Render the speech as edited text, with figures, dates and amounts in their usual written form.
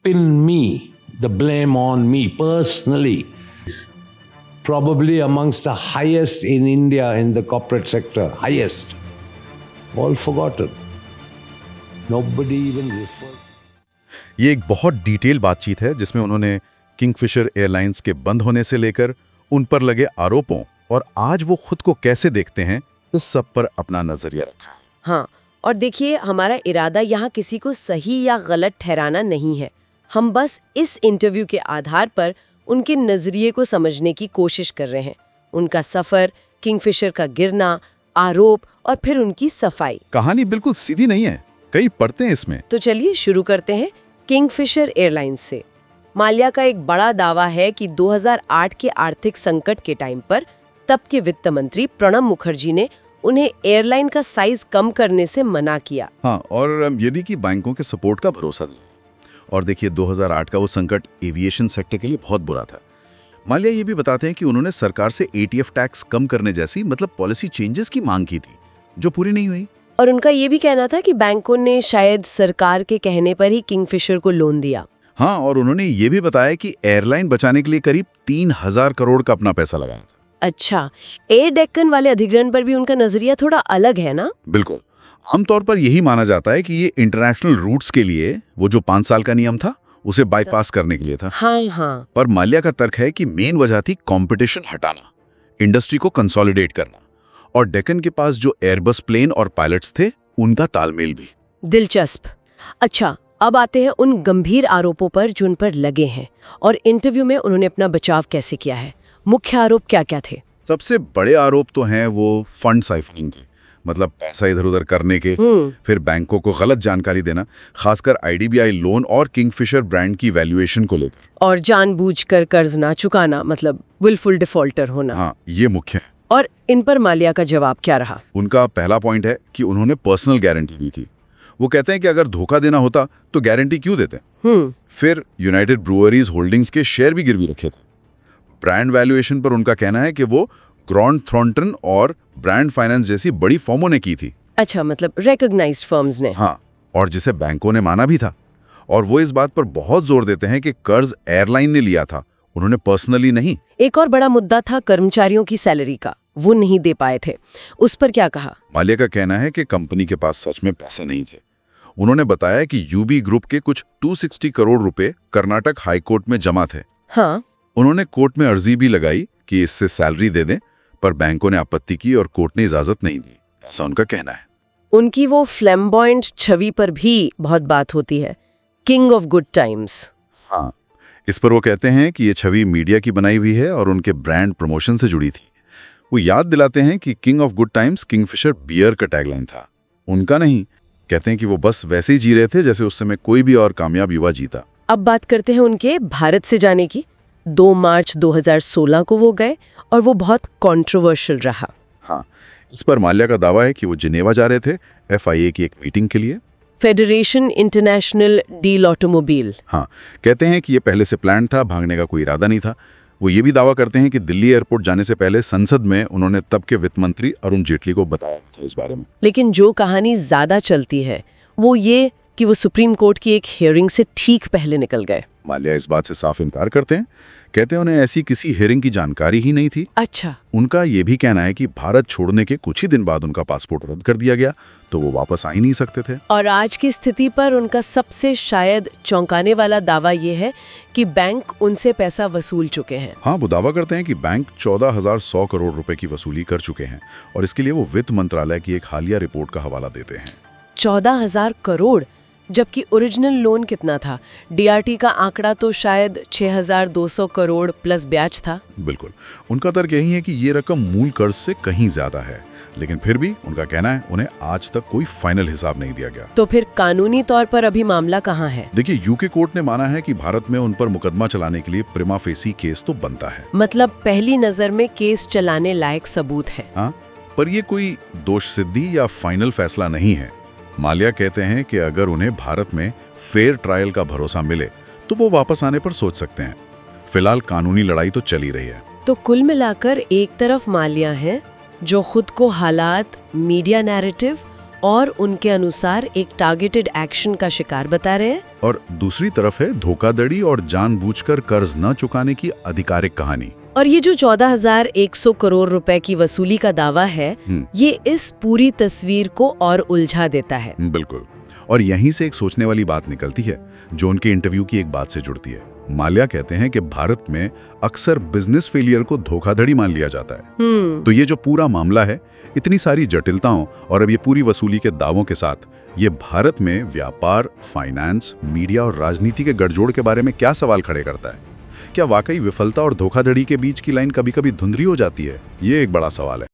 pin me, the blame on me personally. Probably amongst the highest in India in the corporate sector, highest. All forgotten. Nobody even referred. ये एक बहुत detail बातचीत है जिसमें उन्होंने Kingfisher airlines के बंद होने से लेकर उन पर लगे आरोपों और आज वो खुद को कैसे देखते हैं उस सब पर अपना नजरिया रखा है। हाँ, और देखिए हमारा इरादा यहाँ किसी को सही या गलत ठहराना नहीं है। हम बस इस इंटरव्यू के आधार पर उनके नजरिए को समझने की कोशिश कर रहे हैं। उनका सफर, किंगफिशर का गिरना, आरोप और फिर उनकी सफाई। कहानी बिल्कुल सीधी नहीं है, कई परतें इसमें। तो चलिए शुरू करते हैं किंगफिशर एयरलाइंस से। माल्या का एक बड़ा दावा है कि 2008 के आर्थिक संकट के टाइम पर तब के वित्त मंत्री प्रणब मुखर्जी ने उन्हें एयरलाइन का साइज कम करने से मना किया। हाँ, और यदि कि बैंकों के सपोर्ट का भरोसा दिया। और देखिए 2008 का वो संकट एविएशन सेक्टर के लिए बहुत बुरा था। माल्या ये भी बताते हैं कि उन्होंने सरकार से एटीएफ टैक्स कम करने जैसी पॉलिसी चेंजेस की मांग की थी, जो पूरी नहीं हुई। और उनका ये भी कहना था कि बैंकों ने शायद सरकार के कहने पर ही किंगफिशर को लोन दिया। हाँ, और उन्होंने ये भी बताया कि एयरलाइन बचाने के लिए करीब 3000 करोड़ का अपना पैसा लगाया था। अच्छा, एयर डेक्कन वाले अधिग्रहण पर भी उनका नजरिया थोड़ा अलग है ना? बिल्कुल, आमतौर पर यही माना जाता है कि ये इंटरनेशनल रूट्स के लिए वो जो 5 साल का नियम था उसे बाईपास करने के लिए था। हाँ। पर माल्या का तर्क है कि मेन वजह थी कंपटीशन हटाना, इंडस्ट्री को कंसोलिडेट करना, और डेक्कन के पास जो एयरबस प्लेन और पायलट्स थे उनका तालमेल भी। दिलचस्प। अच्छा, अब आते हैं उन गंभीर आरोपों पर जो उन पर लगे हैं और इंटरव्यू में उन्होंने अपना बचाव कैसे किया है। मुख्य आरोप क्या-क्या थे? सबसे बड़े आरोप तो हैं वो फंड साइफनिंग के, पैसा इधर उधर करने के, फिर बैंकों को गलत जानकारी देना, खासकर आईडीबीआई लोन और किंगफिशर ब्रांड की वैल्यूएशन को लेकर, और जानबूझकर कर्ज ना चुकाना, विलफुल डिफॉल्टर होना। हाँ, ये मुख्य है। और इन पर माल्या का जवाब क्या रहा? उनका पहला पॉइंट है कि उन्होंने पर्सनल गारंटी दी थी। वो कहते हैं कि अगर धोखा देना होता तो गारंटी क्यों देते। फिर यूनाइटेड ब्रूअरीज होल्डिंग्स के शेयर भी गिरवी रखे थे। ब्रांड वैल्यूएशन पर उनका कहना है कि वो ग्रॉन्ड थॉर्नटन और ब्रांड फाइनेंस जैसी बड़ी फर्मों ने की थी। अच्छा, रिकॉग्नाइज्ड फर्म्स ने। हाँ, और जिसे बैंकों ने माना भी था। और वो इस बात पर बहुत जोर देते हैं कि कर्ज एयरलाइन ने लिया था, उन्होंने पर्सनली नहीं। एक और बड़ा मुद्दा था कर्मचारियों की सैलरी का, वो नहीं दे पाए थे। उस पर क्या कहा? माल्या का कहना है कि कंपनी के पास सच में पैसे नहीं थे। उन्होंने बताया कि यूबी ग्रुप के कुछ 260 करोड़ रुपए कर्नाटक हाईकोर्ट में जमा थे। हाँ, उन्होंने कोर्ट में अर्जी भी लगाई कि इससे सैलरी दे दें, पर बैंकों ने आपत्ति की और कोर्ट ने इजाजत नहीं दी, ऐसा उनका कहना है। उनकी वो फ्लैम्बॉयंट छवि पर भी बहुत बात होती है, किंग ऑफ गुड टाइम्स। हाँ, इस पर वो कहते हैं कि ये छवि मीडिया की बनाई हुई है और उनके ब्रांड प्रमोशन से जुड़ी थी। वो याद दिलाते हैं कि king of good times Kingfisher beer का टैगलाइन था, उनका नहीं। कहते हैं कि वो बस वैसे ही जी रहे थे जैसे उस समय कोई भी और कामयाब युवा जीता। अब बात करते हैं उनके भारत से जाने की। 2 मार्च 2016 को वो गए और वो बहुत कंट्रोवर्शियल रहा। हाँ, इस पर माल्या का दावा है कि वो जिनेवा जा रहे थे FIA की एक मीटिंग के लिए, फेडरेशन इंटरनेशनल डील ऑटोमोबाइल। हाँ, कहते हैं कि ये पहले से प्लान था, भागने का कोई इरादा नहीं था। वो ये भी दावा करते हैं कि दिल्ली एयरपोर्ट जाने से पहले संसद में उन्होंने तब के वित्त मंत्री अरुण जेटली को बताया था इस बारे में। लेकिन जो कहानी ज्यादा चलती है वो ये कि वो सुप्रीम कोर्ट की एक हियरिंग से ठीक पहले निकल गए। माल्या इस बात से साफ इनकार करते हैं, कहते हैं उन्हें ऐसी किसी हियरिंग की जानकारी ही नहीं थी। अच्छा। उनका ये भी कहना है कि भारत छोड़ने के कुछ ही दिन बाद उनका पासपोर्ट रद्द कर दिया गया, तो वो वापस आ ही नहीं सकते थे। और आज की स्थिति पर उनका सबसे शायद चौंकाने वाला दावा ये है कि बैंक उनसे पैसा वसूल चुके हैं। हाँ, वो दावा करते हैं कि बैंक 14,100 करोड़ रुपए की वसूली कर चुके हैं, और इसके लिए वो वित्त मंत्रालय की एक हालिया रिपोर्ट का हवाला देते हैं। 14,000 करोड़, जबकि ओरिजिनल लोन कितना था? DRT का आंकड़ा तो शायद 6,200 करोड़ प्लस ब्याज था। बिल्कुल, उनका तर्क यही है कि ये रकम मूल कर्ज से कहीं ज्यादा है, लेकिन फिर भी उनका कहना है उन्हें आज तक कोई फाइनल हिसाब नहीं दिया गया। तो फिर कानूनी तौर पर अभी मामला कहाँ है? देखिए, यूके कोर्ट ने माना है कि भारत में उन पर मुकदमा चलाने के लिए प्रिमा फेसी केस तो बनता है। पहली नजर में केस चलाने लायक सबूत है। हाँ, पर ये कोई दोष सिद्धि या फाइनल फैसला नहीं है। माल्या कहते हैं कि अगर उन्हें भारत में फेयर ट्रायल का भरोसा मिले तो वो वापस आने पर सोच सकते हैं। फिलहाल कानूनी लड़ाई तो चल ही रही है। तो कुल मिलाकर एक तरफ माल्या है जो खुद को हालात, मीडिया नैरेटिव और उनके अनुसार एक टारगेटेड एक्शन का शिकार बता रहे हैं। और दूसरी तरफ है धोखाधड़ी और जानबूझकर कर्ज न चुकाने की आधिकारिक कहानी। और ये जो 14,100 करोड़ रुपए की वसूली का दावा है, ये इस पूरी तस्वीर को और उलझा देता है। बिल्कुल। और यहीं से एक सोचने वाली बात निकलती है जो उनके इंटरव्यू की एक बात से जुड़ती है। माल्या कहते हैं कि भारत में अक्सर बिजनेस फेलियर को धोखाधड़ी मान लिया जाता है। तो ये जो पूरा मामला है, इतनी सारी जटिलताओं और अब ये पूरी वसूली के दावों के साथ, ये भारत में व्यापार, फाइनेंस, मीडिया और राजनीति के गठजोड़ के बारे में क्या सवाल खड़े करता है? क्या वाकई विफलता और धोखाधड़ी के बीच की लाइन कभी-कभी धुंधली हो जाती है? ये एक बड़ा सवाल है।